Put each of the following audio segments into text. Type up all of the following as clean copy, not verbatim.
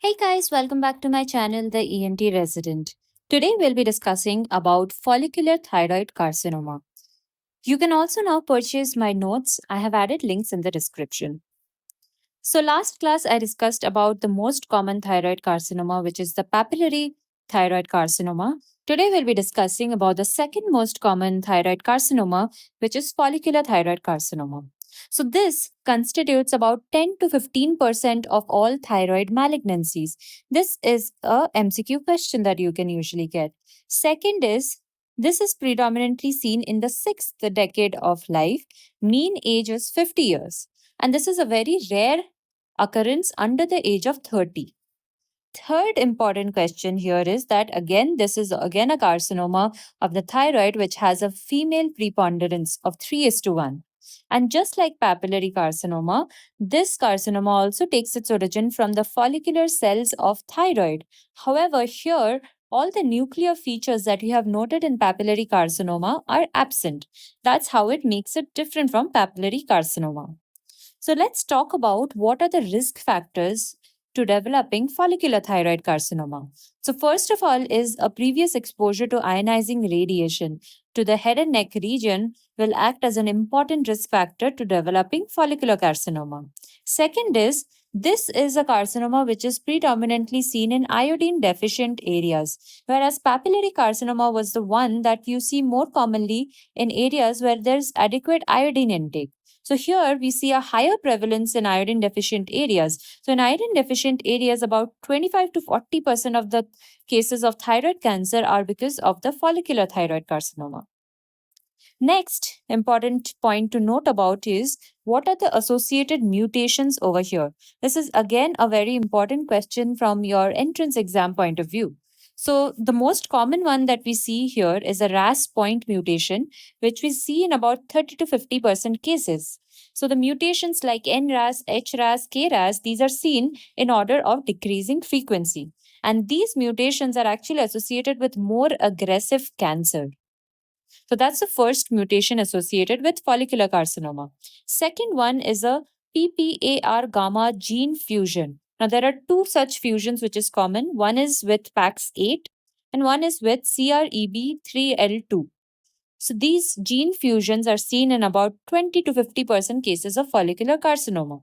Hey guys, welcome back to my channel, The ENT Resident. Today we'll be discussing about follicular thyroid carcinoma. You can also now purchase my notes. I have added links in the description. So last class I discussed about the most common thyroid carcinoma, which is the papillary thyroid carcinoma. Today we'll be discussing about the second most common thyroid carcinoma, which is follicular thyroid carcinoma. So this constitutes about 10 to 15% of all thyroid malignancies. This is a MCQ question that you can usually get. Second is this is predominantly seen in the sixth decade of life. Mean age is 50 years. And this is a very rare occurrence under the age of 30. Third important question here is that again, this is again a carcinoma of the thyroid, which has a female preponderance of 3 is to 1. And just like papillary carcinoma, this carcinoma also takes its origin from the follicular cells of thyroid. However, here, all the nuclear features that we have noted in papillary carcinoma are absent. That's how it makes it different from papillary carcinoma. So let's talk about what are the risk factors to developing follicular thyroid carcinoma. So first of all is a previous exposure to ionizing radiation to the head and neck region will act as an important risk factor to developing follicular carcinoma. Second is this is a carcinoma which is predominantly seen in iodine deficient areas, whereas papillary carcinoma was the one that you see more commonly in areas where there's adequate iodine intake. So here we see a higher prevalence in iodine deficient areas. So in iodine deficient areas, about 25 to 40% of the cases of thyroid cancer are because of the follicular thyroid carcinoma. Next, important point to note about is what are the associated mutations over here? This is again a very important question from your entrance exam point of view. So, the most common one that we see here is a RAS point mutation, which we see in about 30 to 50% cases. So, the mutations like NRAS, HRAS, KRAS, these are seen in order of decreasing frequency. And these mutations are actually associated with more aggressive cancer. So that's the first mutation associated with follicular carcinoma. Second one is a PPAR gamma gene fusion. Now there are two such fusions which is common. One is with PAX8 and one is with CREB3L2. So these gene fusions are seen in about 20 to 50% cases of follicular carcinoma.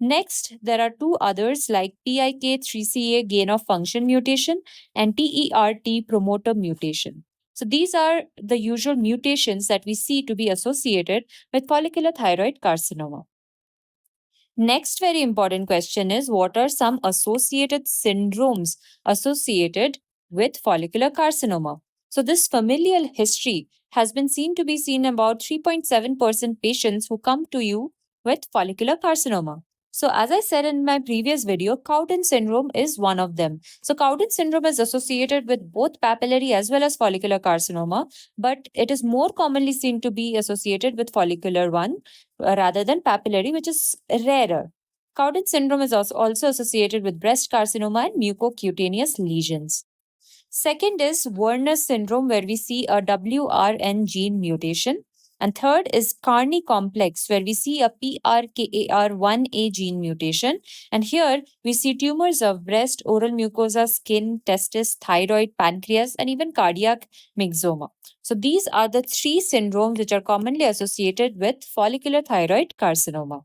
Next, there are two others like PIK3CA gain of function mutation and TERT promoter mutation. So these are the usual mutations that we see to be associated with follicular thyroid carcinoma. Next, very important question is what are some associated syndromes associated with follicular carcinoma? So, this familial history has been seen to be seen about 3.7% patients who come to you with follicular carcinoma. So, as I said in my previous video, Cowden syndrome is one of them. So, Cowden syndrome is associated with both papillary as well as follicular carcinoma, but it is more commonly seen to be associated with follicular one rather than papillary, which is rarer. Cowden syndrome is also associated with breast carcinoma and mucocutaneous lesions. Second is Werner syndrome, where we see a WRN gene mutation. And third is Carney complex, where we see a PRKAR1A gene mutation. And here we see tumors of breast, oral mucosa, skin, testis, thyroid, pancreas, and even cardiac myxoma. So these are the three syndromes which are commonly associated with follicular thyroid carcinoma.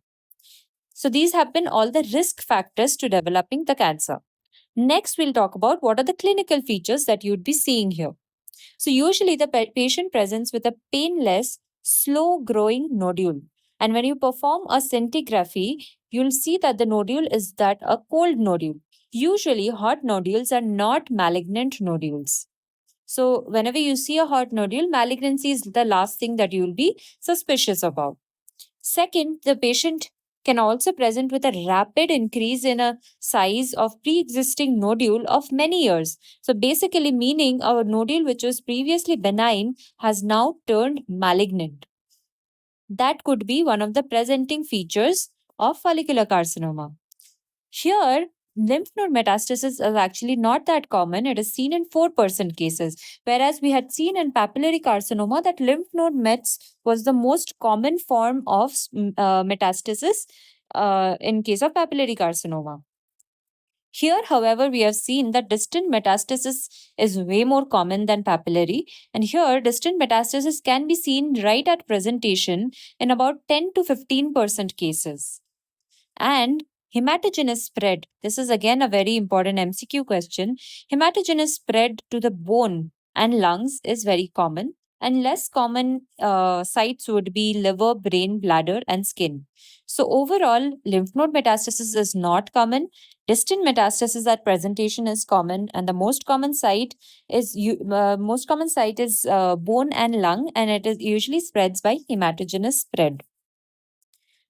So these have been all the risk factors to developing the cancer. Next, we'll talk about what are the clinical features that you'd be seeing here. So usually the patient presents with a painless, slow growing nodule. And when you perform a scintigraphy, you'll see that the nodule is that a cold nodule. Usually hot nodules are not malignant nodules. So whenever you see a hot nodule, malignancy is the last thing that you'll be suspicious about. Second, the patient can also present with a rapid increase in a size of pre-existing nodule of many years. So basically meaning our nodule which was previously benign has now turned malignant. That could be one of the presenting features of follicular carcinoma. Here, lymph node metastasis is actually not that common. It is seen in 4% cases, whereas we had seen in papillary carcinoma that lymph node mets was the most common form of metastasis in case of papillary carcinoma. Here, however, we have seen that distant metastasis is way more common than papillary. And here, distant metastasis can be seen right at presentation in about 10 to 15% cases. And hematogenous spread. This is again a very important MCQ question. Hematogenous spread to the bone and lungs is very common. And less common sites would be liver, brain, bladder, and skin. So, overall, lymph node metastasis is not common. Distant metastasis at presentation is common, and the most common site is bone and lung, and it is usually spreads by hematogenous spread.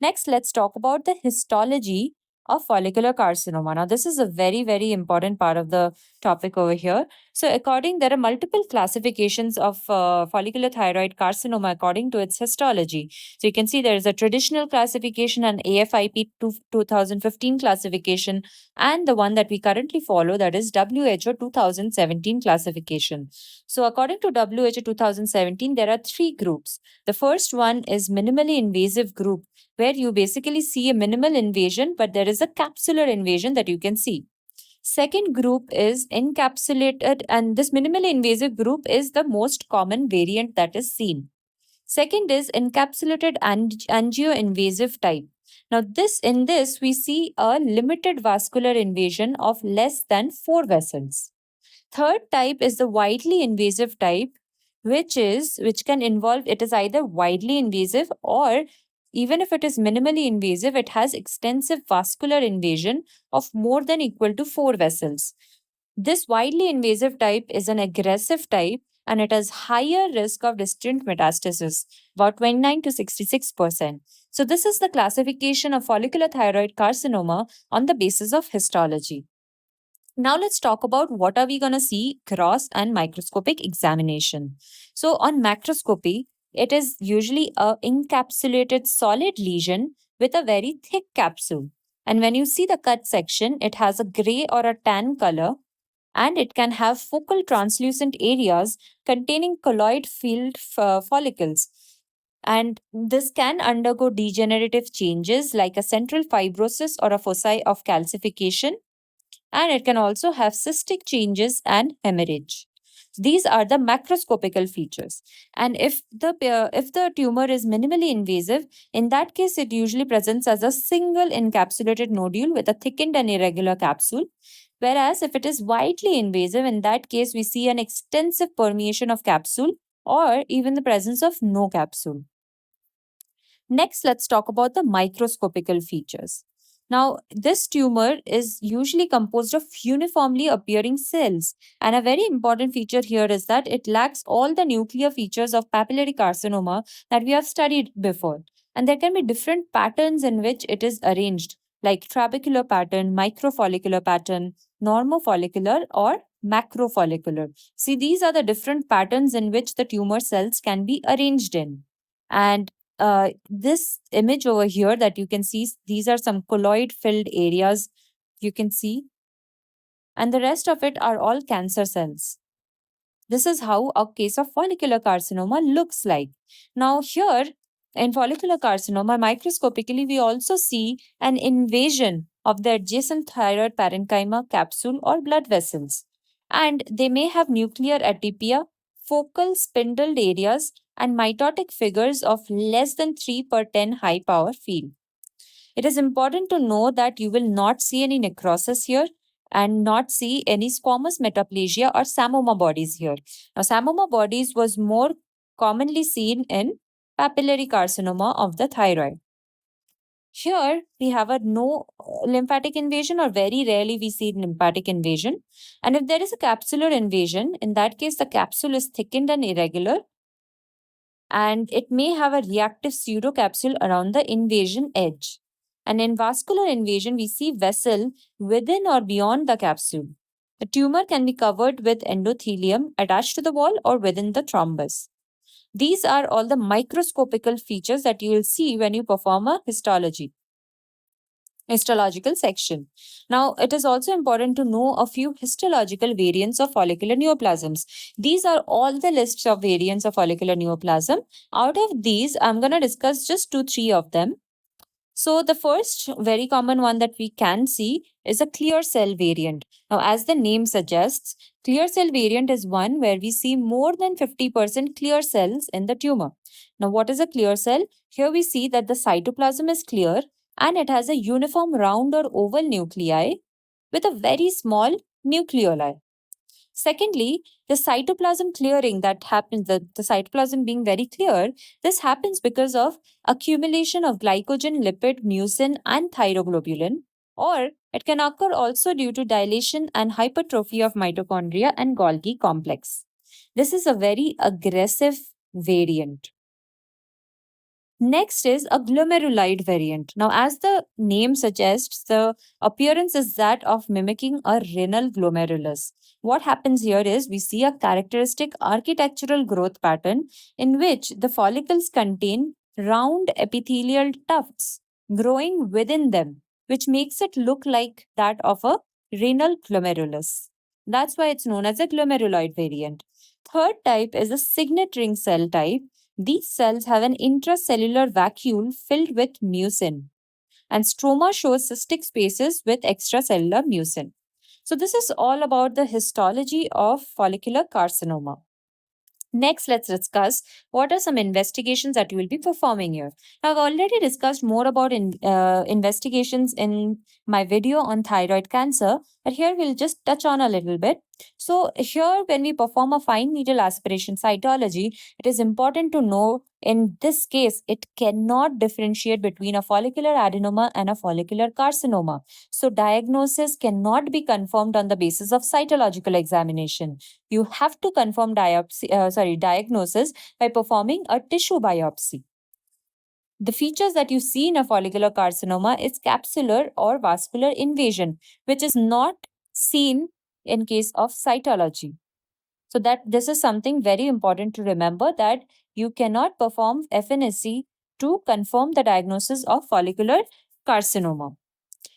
Next, let's talk about the histology of follicular carcinoma. Now, this is a very, very important part of the topic over here. So, there are multiple classifications of follicular thyroid carcinoma according to its histology. So, you can see there is a traditional classification, an AFIP 2015 classification, and the one that we currently follow, that is WHO 2017 classification. So, according to WHO 2017, there are three groups. The first one is minimally invasive group, where you basically see a minimal invasion, but there is a capsular invasion that you can see. Second group is encapsulated, and this minimally invasive group is the most common variant that is seen. Second is encapsulated angioinvasive type. Now, in this we see a limited vascular invasion of less than 4 vessels. Third type is the widely invasive type, which can involve, it is either widely invasive, or even if it is minimally invasive, it has extensive vascular invasion of more than equal to 4 vessels. This widely invasive type is an aggressive type, and it has higher risk of distant metastasis, about 29 to 66%. So this is the classification of follicular thyroid carcinoma on the basis of histology. Now let's talk about what are we going to see cross and microscopic examination. So on macroscopy, it is usually a encapsulated solid lesion with a very thick capsule. And when you see the cut section, it has a gray or a tan color, and it can have focal translucent areas containing colloid filled follicles. And this can undergo degenerative changes like a central fibrosis or a foci of calcification, and it can also have cystic changes and hemorrhage. These are the macroscopical features. And if the tumor is minimally invasive, in that case it usually presents as a single encapsulated nodule with a thickened and irregular capsule. Whereas if it is widely invasive, in that case we see an extensive permeation of capsule or even the presence of no capsule. Next, let's talk about the microscopical features. Now, this tumor is usually composed of uniformly appearing cells. And a very important feature here is that it lacks all the nuclear features of papillary carcinoma that we have studied before. And there can be different patterns in which it is arranged, like trabecular pattern, microfollicular pattern, normofollicular, or macrofollicular. See, these are the different patterns in which the tumor cells can be arranged in. And this image over here that you can see, these are some colloid filled areas you can see, and the rest of it are all cancer cells. This is how a case of follicular carcinoma looks like. Now, here in follicular carcinoma, microscopically, we also see an invasion of the adjacent thyroid parenchyma, capsule, or blood vessels. And they may have nuclear atypia, focal spindled areas, and mitotic figures of less than 3 per 10 high power field. It is important to know that you will not see any necrosis here and not see any squamous metaplasia or samoma bodies here. Now, samoma bodies was more commonly seen in papillary carcinoma of the thyroid. Here, we have a no lymphatic invasion, or very rarely we see lymphatic invasion. And if there is a capsular invasion, in that case, the capsule is thickened and irregular, and it may have a reactive pseudocapsule around the invasion edge. And in vascular invasion, we see vessel within or beyond the capsule. The tumor can be covered with endothelium attached to the wall or within the thrombus. These are all the microscopical features that you will see when you perform a histological section. Now, it is also important to know a few histological variants of follicular neoplasms. These are all the lists of variants of follicular neoplasm. Out of these, I'm going to discuss just 2-3 of them. So the first very common one that we can see is a clear cell variant. Now, as the name suggests, clear cell variant is one where we see more than 50% clear cells in the tumor. Now, what is a clear cell? Here we see that the cytoplasm is clear and it has a uniform round or oval nuclei with a very small nucleoli. Secondly, the cytoplasm clearing that happens, the cytoplasm being very clear, this happens because of accumulation of glycogen, lipid, mucin, and thyroglobulin, or it can occur also due to dilation and hypertrophy of mitochondria and Golgi complex. This is a very aggressive variant. Next is a glomerulite variant. Now, as the name suggests, the appearance is that of mimicking a renal glomerulus. What happens here is we see a characteristic architectural growth pattern in which the follicles contain round epithelial tufts growing within them, which makes it look like that of a renal glomerulus. That's why it's known as a glomeruloid variant. Third type is a signet ring cell type. These cells have an intracellular vacuole filled with mucin, and stroma shows cystic spaces with extracellular mucin. So, this is all about the histology of follicular carcinoma. Next, let's discuss what are some investigations that you will be performing here. Now, I've already discussed more about investigations in my video on thyroid cancer, but here we'll just touch on a little bit. So, here, when we perform a fine needle aspiration cytology, it is important to know in this case, it cannot differentiate between a follicular adenoma and a follicular carcinoma. So, diagnosis cannot be confirmed on the basis of cytological examination. You have to confirm diagnosis by performing a tissue biopsy. The features that you see in a follicular carcinoma is capsular or vascular invasion, which is not seen in case of cytology. So that this is something very important to remember, that you cannot perform FNSC to confirm the diagnosis of follicular carcinoma.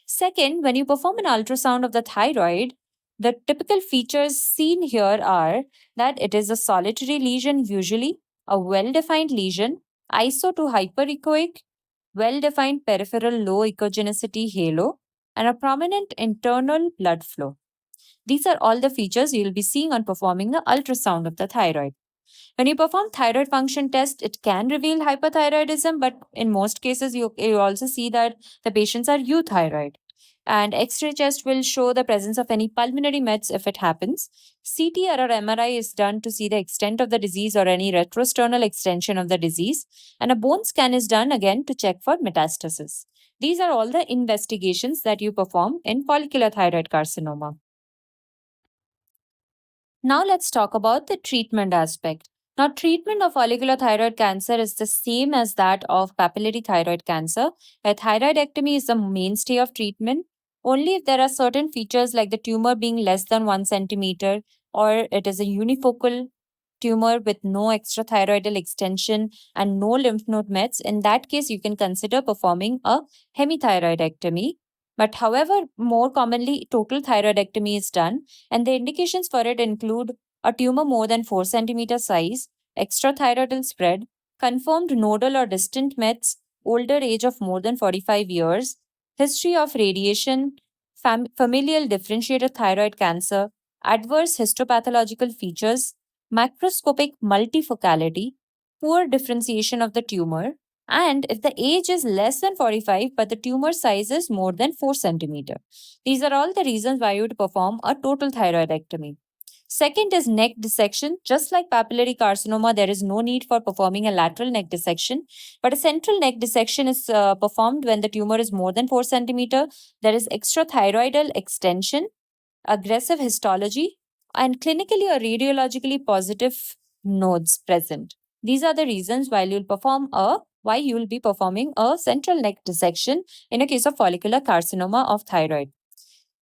Second, when you perform an ultrasound of the thyroid, the typical features seen here are that it is a solitary lesion, usually a well defined lesion, iso to hyperechoic, well defined peripheral low echogenicity halo, and a prominent internal blood flow. These are all the features you will be seeing on performing the ultrasound of the thyroid. When you perform thyroid function test, it can reveal hyperthyroidism, but in most cases, you also see that the patients are euthyroid. And X-ray chest will show the presence of any pulmonary mets if it happens. CT or MRI is done to see the extent of the disease or any retrosternal extension of the disease. And a bone scan is done again to check for metastasis. These are all the investigations that you perform in follicular thyroid carcinoma. Now let's talk about the treatment aspect. Now, treatment of follicular thyroid cancer is the same as that of papillary thyroid cancer, where thyroidectomy is the mainstay of treatment. Only if there are certain features like the tumor being less than 1 centimeter, or it is a unifocal tumor with no extrathyroidal extension and no lymph node mets, in that case, you can consider performing a hemithyroidectomy. But however, more commonly, total thyroidectomy is done, and the indications for it include a tumor more than 4 centimeter size, extrathyroidal spread, confirmed nodal or distant mets, older age of more than 45 years, history of radiation, familial differentiated thyroid cancer, adverse histopathological features, macroscopic multifocality, poor differentiation of the tumor, and if the age is less than 45 but the tumor size is more than 4 centimeter. These are all the reasons why you would perform a total thyroidectomy. Second is neck dissection. Just like papillary carcinoma, there is no need for performing a lateral neck dissection, but a central neck dissection is performed when the tumor is more than 4 centimeter. There is extrathyroidal extension, aggressive histology, and clinically or radiologically positive nodes present. These are the reasons why you will be performing a central neck dissection in a case of follicular carcinoma of thyroid.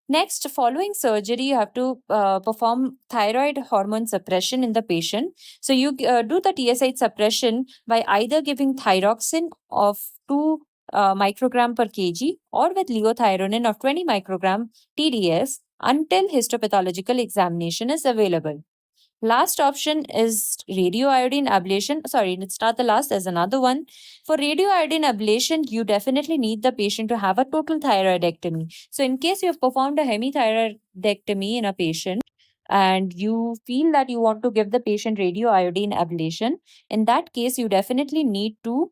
Next, following surgery, you have to perform thyroid hormone suppression in the patient. So you do the TSH suppression by either giving thyroxine of 2 microgram per kg or with leothyronine of 20 microgram TDS until histopathological examination is available. Last option is radioiodine ablation. Sorry, it's not the last, there's another one. For radioiodine ablation, you definitely need the patient to have a total thyroidectomy. So, in case you have performed a hemithyroidectomy in a patient and you feel that you want to give the patient radioiodine ablation, in that case, you definitely need to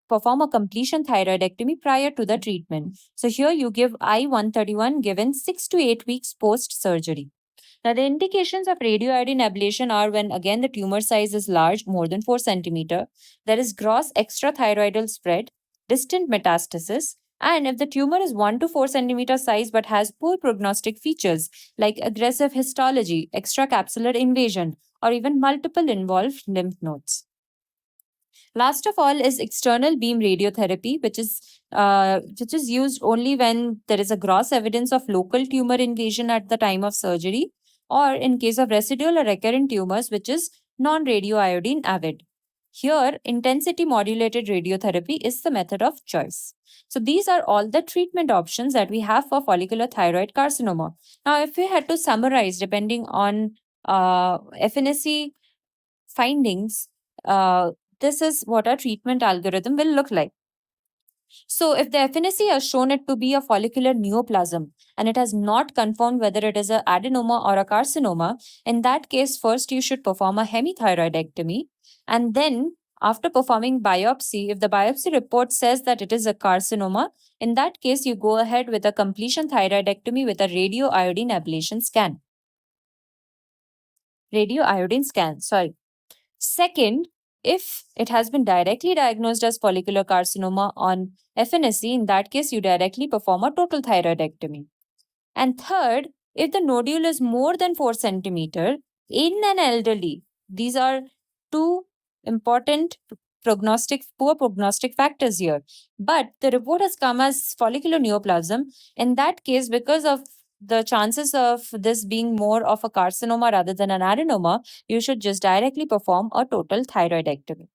perform a completion thyroidectomy prior to the treatment. So, here you give I-131 given 6 to 8 weeks post surgery. Now, the indications of radioiodine ablation are when again the tumor size is large, more than 4 centimeter, there is gross extrathyroidal spread, distant metastasis, and if the tumor is 1 to 4 centimeter size but has poor prognostic features like aggressive histology, extracapsular invasion, or even multiple involved lymph nodes. Last of all is external beam radiotherapy, which is used only when there is a gross evidence of local tumor invasion at the time of surgery, or in case of residual or recurrent tumors, which is non-radioiodine avid. Here, intensity modulated radiotherapy is the method of choice. So these are all the treatment options that we have for follicular thyroid carcinoma. Now, if we had to summarize, depending on FNSC findings, uh, this is what our treatment algorithm will look like. So, if the FNSC has shown it to be a follicular neoplasm and it has not confirmed whether it is an adenoma or a carcinoma, in that case, first you should perform a hemithyroidectomy. And then, after performing biopsy, if the biopsy report says that it is a carcinoma, in that case, you go ahead with a completion thyroidectomy with a radioiodine ablation scan. Radioiodine scan, sorry. Second, if it has been directly diagnosed as follicular carcinoma on FNSC, in that case, you directly perform a total thyroidectomy. And third, if the nodule is more than 4 centimeter in an elderly, these are two important poor prognostic factors here. But the report has come as follicular neoplasm. In that case, because of the chances of this being more of a carcinoma rather than an adenoma, you should just directly perform a total thyroidectomy.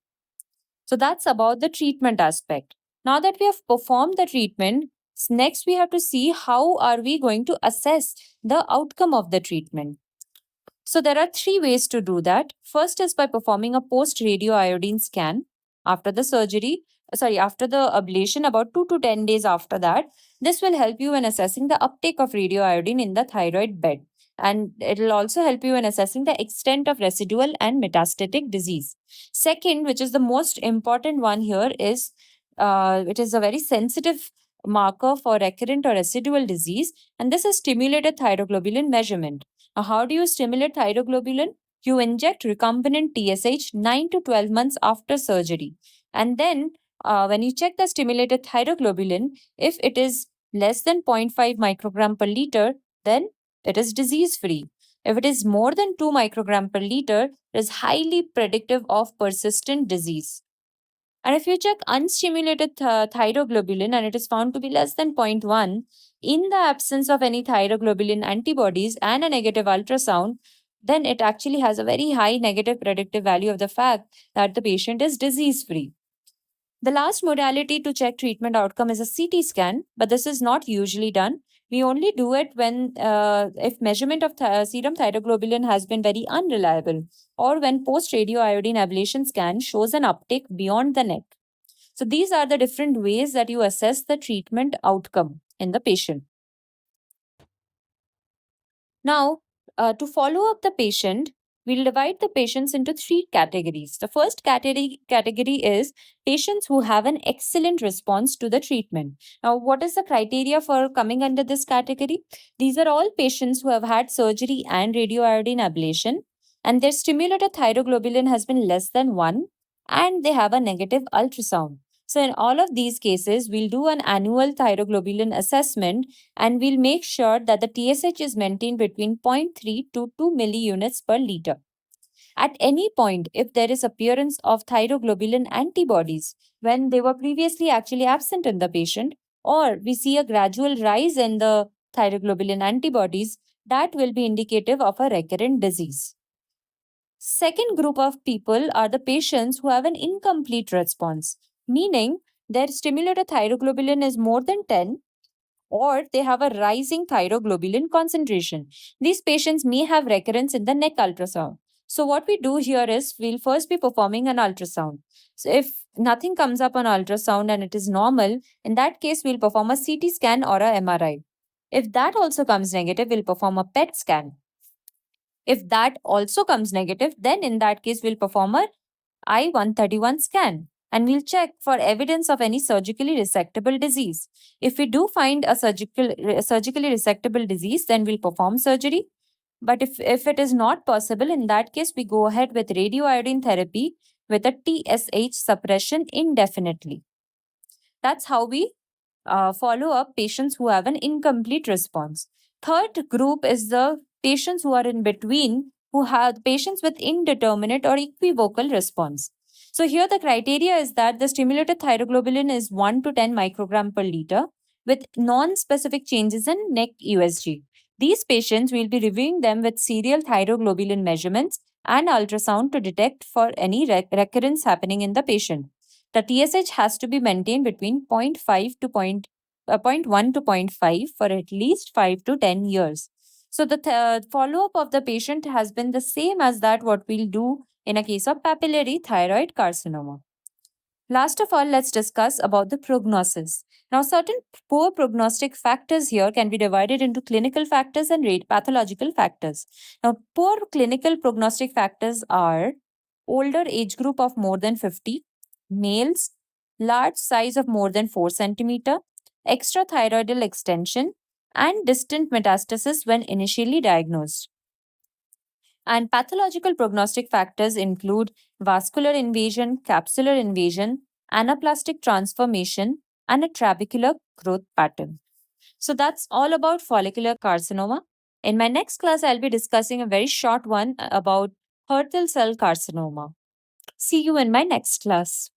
So that's about the treatment aspect. Now that we have performed the treatment, next we have to see how are we going to assess the outcome of the treatment. So there are three ways to do that. First is by performing a post radioiodine scan after the after the ablation, about 2 to 10 days after that. This will help you in assessing the uptake of radioiodine in the thyroid bed. And it will also help you in assessing the extent of residual and metastatic disease. Second, which is the most important one here, is it is a very sensitive marker for recurrent or residual disease, and this is stimulated thyroglobulin measurement. Now, how do you stimulate thyroglobulin? You inject recombinant TSH 9 to 12 months after surgery. And then, when you check the stimulated thyroglobulin, if it is less than 0.5 microgram per liter, then it is disease free. If it is more than 2 microgram per liter, it is highly predictive of persistent disease. And if you check unstimulated thyroglobulin and it is found to be less than 0.1, in the absence of any thyroglobulin antibodies and a negative ultrasound, then it actually has a very high negative predictive value of the fact that the patient is disease free. The last modality to check treatment outcome is a CT scan, but this is not usually done. We only do it when if measurement of serum thyroglobulin has been very unreliable, or when post radioiodine ablation scan shows an uptake beyond the neck. So these are the different ways that you assess the treatment outcome in the patient. Now, to follow up the patient, we'll divide the patients into three categories. The first category is patients who have an excellent response to the treatment. Now, what is the criteria for coming under this category? These are all patients who have had surgery and radioiodine ablation, and their stimulated thyroglobulin has been less than 1, and they have a negative ultrasound. So, in all of these cases, we'll do an annual thyroglobulin assessment and we'll make sure that the TSH is maintained between zero point 0.3 to 2 milliunits per liter. At any point, if there is appearance of thyroglobulin antibodies when they were previously actually absent in the patient, or we see a gradual rise in the thyroglobulin antibodies, that will be indicative of a recurrent disease. Second group of people are the patients who have an incomplete response, meaning their stimulated thyroglobulin is more than 10 or they have a rising thyroglobulin concentration. These patients may have recurrence in the neck ultrasound. So, what we do here is we'll first be performing an ultrasound. So, if nothing comes up on ultrasound and it is normal, in that case, we'll perform a CT scan or a MRI. If that also comes negative, we'll perform a PET scan. If that also comes negative, then in that case, we'll perform a I-131 scan and we'll check for evidence of any surgically resectable disease. If we do find a surgically resectable disease, then we'll perform surgery. But if it is not possible, in that case, we go ahead with radioiodine therapy with a TSH suppression indefinitely. That's how we follow up patients who have an incomplete response. Third group is the patients who are in between, who have patients with indeterminate or equivocal response. So here the criteria is that the stimulated thyroglobulin is 1 to 10 microgram per liter with non-specific changes in neck USG. These patients, will be reviewing them with serial thyroglobulin measurements and ultrasound to detect for any recurrence happening in the patient. The TSH has to be maintained between zero point 0.1 to 0.5 for at least 5 to 10 years. So the follow-up of the patient has been the same as that what we'll do in a case of papillary thyroid carcinoma. Last of all, let's discuss about the prognosis. Now, certain poor prognostic factors here can be divided into clinical factors and pathological factors. Now, poor clinical prognostic factors are older age group of more than 50, males, large size of more than 4 centimeter, extrathyroidal extension, and distant metastasis when initially diagnosed. And pathological prognostic factors include vascular invasion, capsular invasion, anaplastic transformation, and a trabecular growth pattern. So that's all about follicular carcinoma. In my next class, I'll be discussing a very short one about Hürthle cell carcinoma. See you in my next class.